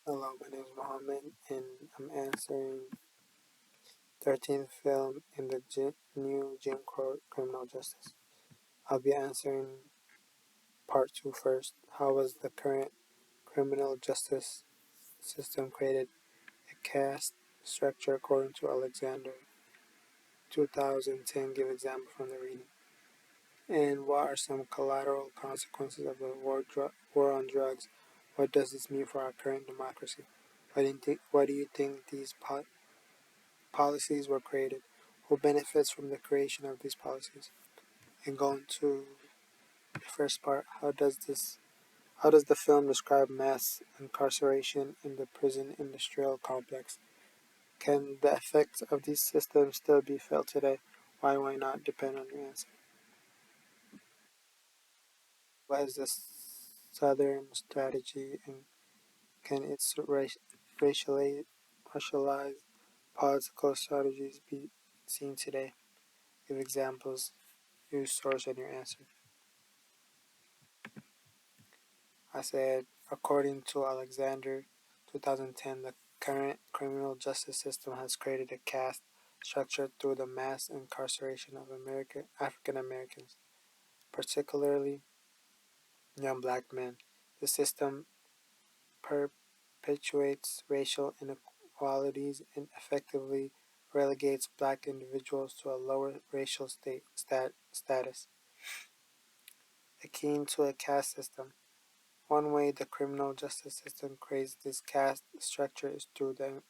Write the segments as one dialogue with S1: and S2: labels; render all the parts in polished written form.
S1: Hello, my name is Mohammed, and I'm answering 13th film in the new Jim Crow criminal justice. I'll be answering part 2 first. How was the current criminal justice system created? A caste structure according to Alexander. 2010, give example from the reading. And what are some collateral consequences of the war on drugs? What does this mean for our current democracy? Why do you think these policies were created? Who benefits from the creation of these policies? And going to the first part, how does the film describe mass incarceration in the prison industrial complex? Can the effects of these systems still be felt today? Why not? Depend on your answer. What is the Southern strategy, and can its racialized political strategies be seen today? Give examples, use source, and your answer. I said, according to Alexander, 2010, the current criminal justice system has created a caste structure through the mass incarceration of African Americans, particularly young black men. The system perpetuates racial inequalities and effectively relegates black individuals to a lower racial status, akin to a caste system. One way the criminal justice system creates this caste structure is through the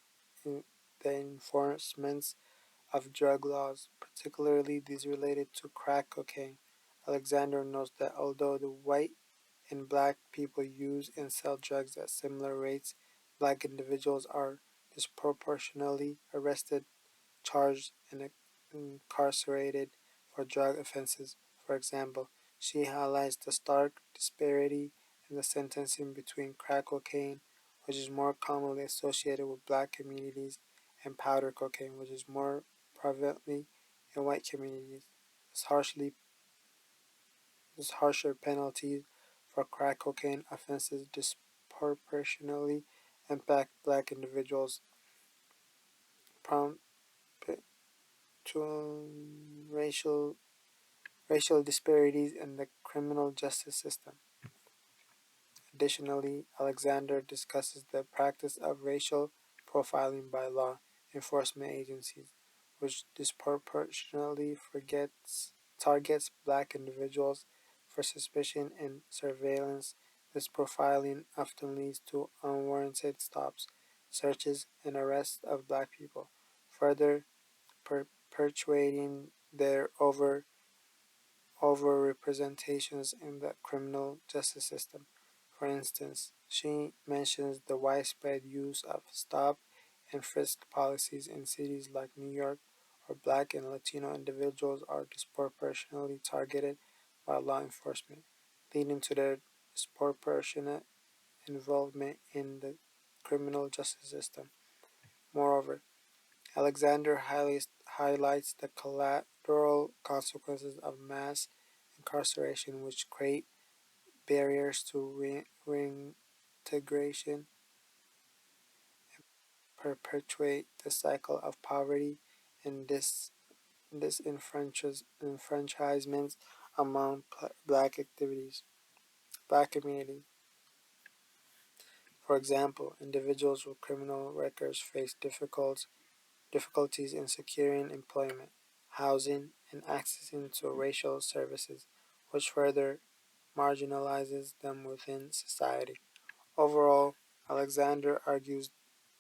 S1: enforcement of drug laws, particularly these related to crack cocaine. Alexander notes that although the white and black people use and sell drugs at similar rates, black individuals are disproportionately arrested, charged, and incarcerated for drug offenses. For example, she highlights the stark disparity in the sentencing between crack cocaine, which is more commonly associated with black communities, and powder cocaine, which is more prevalently in white communities. This harshly this harsher penalties for crack cocaine offenses disproportionately impact black individuals, prompt to racial disparities in the criminal justice system. Additionally, Alexander discusses the practice of racial profiling by law enforcement agencies, which disproportionately targets black individuals for suspicion and surveillance. This profiling often leads to unwarranted stops, searches, and arrests of black people, further perpetuating their overrepresentations in the criminal justice system. For instance, she mentions the widespread use of stop and frisk policies in cities like New York, where black and Latino individuals are disproportionately targeted by law enforcement, leading to their disproportionate involvement in the criminal justice system. Moreover, Alexander highlights the collateral consequences of mass incarceration, which create barriers to reintegration, perpetuate the cycle of poverty and disenfranchisement among black communities. For example, individuals with criminal records face difficulties in securing employment, housing, and accessing to racial services, which further marginalizes them within society. Overall, Alexander argues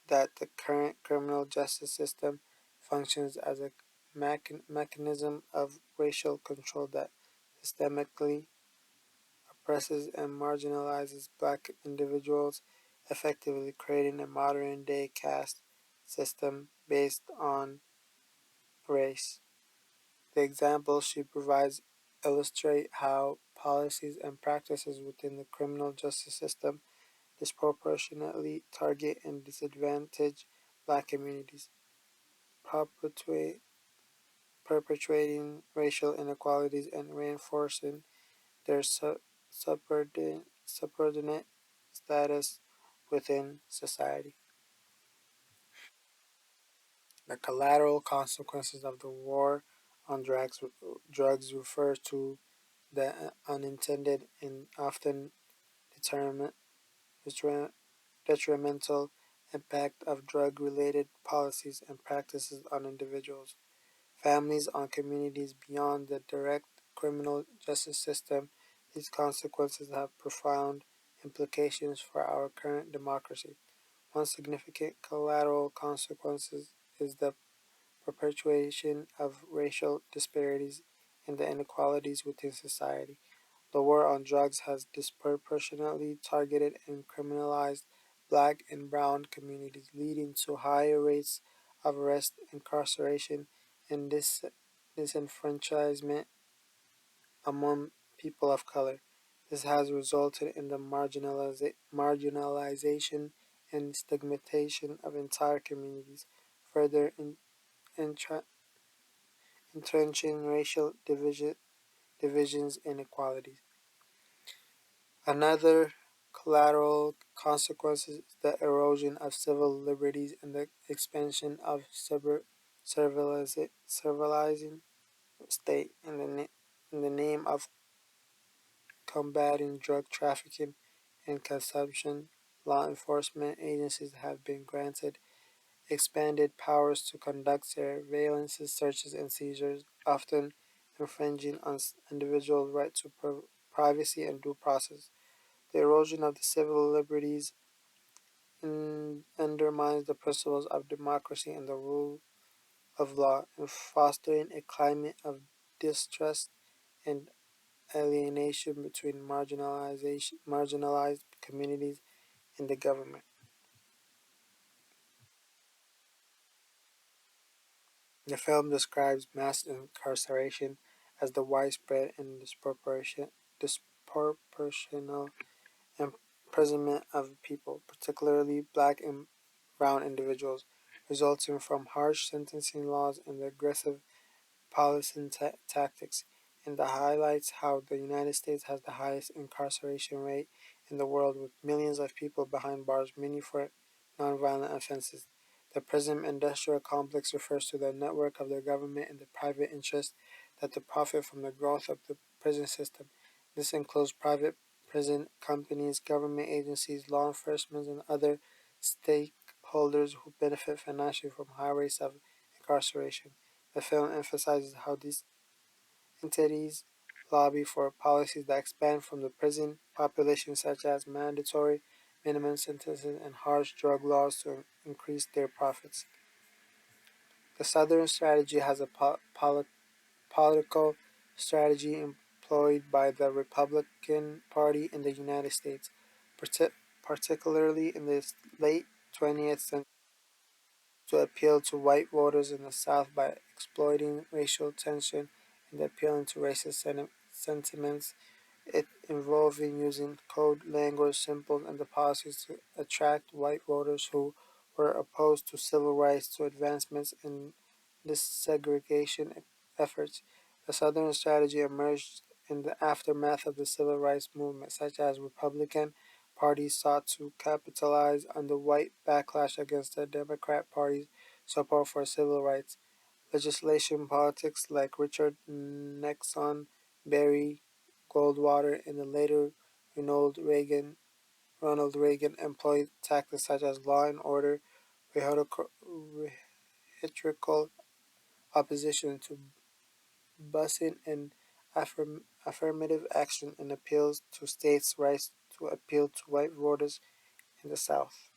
S1: that the current criminal justice system functions as a mechanism of racial control that systemically oppresses and marginalizes black individuals, effectively creating a modern day caste system based on race. The examples she provides illustrate how policies and practices within the criminal justice system disproportionately target and disadvantage black communities, perpetuating racial inequalities and reinforcing their subordinate status within society. The collateral consequences of the war on drugs refer to the unintended and often detrimental impact of drug related policies and practices on individuals, families, on communities beyond the direct criminal justice system. These consequences have profound implications for our current democracy. One significant collateral consequence is the perpetuation of racial disparities and the inequalities within society. The war on drugs has disproportionately targeted and criminalized black and brown communities, leading to higher rates of arrest, incarceration, and disenfranchisement among people of color. This has resulted in the marginalization and stigmatization of entire communities, further entra- entrenching racial divisions and inequalities. Another collateral consequence is the erosion of civil liberties and the expansion of civilizing state in the name of combating drug trafficking and consumption. Law enforcement agencies have been granted expanded powers to conduct surveillance, searches, and seizures, often infringing on individuals' right to privacy and due process. The erosion of the civil liberties undermines the principles of democracy and the rule of law, and fostering a climate of distrust and alienation between marginalized communities and the government. The film describes mass incarceration as the widespread and disproportional imprisonment of people, particularly black and brown individuals, resulting from harsh sentencing laws and aggressive policing tactics, and that highlights how the United States has the highest incarceration rate in the world, with millions of people behind bars, many for nonviolent offenses. The prison industrial complex refers to the network of the government and the private interest that profit from the growth of the prison system. This includes private prison companies, government agencies, law enforcement, and other stakeholders who benefit financially from high rates of incarceration. The film emphasizes how these entities lobby for policies that expand from the prison population, such as mandatory minimum sentences and harsh drug laws to increase their profits. The Southern strategy has a political strategy employed by the Republican Party in the United States, particularly in the late 20th century, to appeal to white voters in the South by exploiting racial tension and appealing to racist sentiments. It involving using code language symbols and the policies to attract white voters who were opposed to civil rights to advancements in desegregation efforts. The Southern strategy emerged in the aftermath of the civil rights movement, such as Republican parties sought to capitalize on the white backlash against the Democrat Party's support for civil rights. Legislation politics like Richard Nixon, Barry Goldwater, and the later Ronald Reagan employed tactics such as law and order, rhetorical opposition to busing, and affirmative action and appeals to states' rights to appeal to white voters in the South.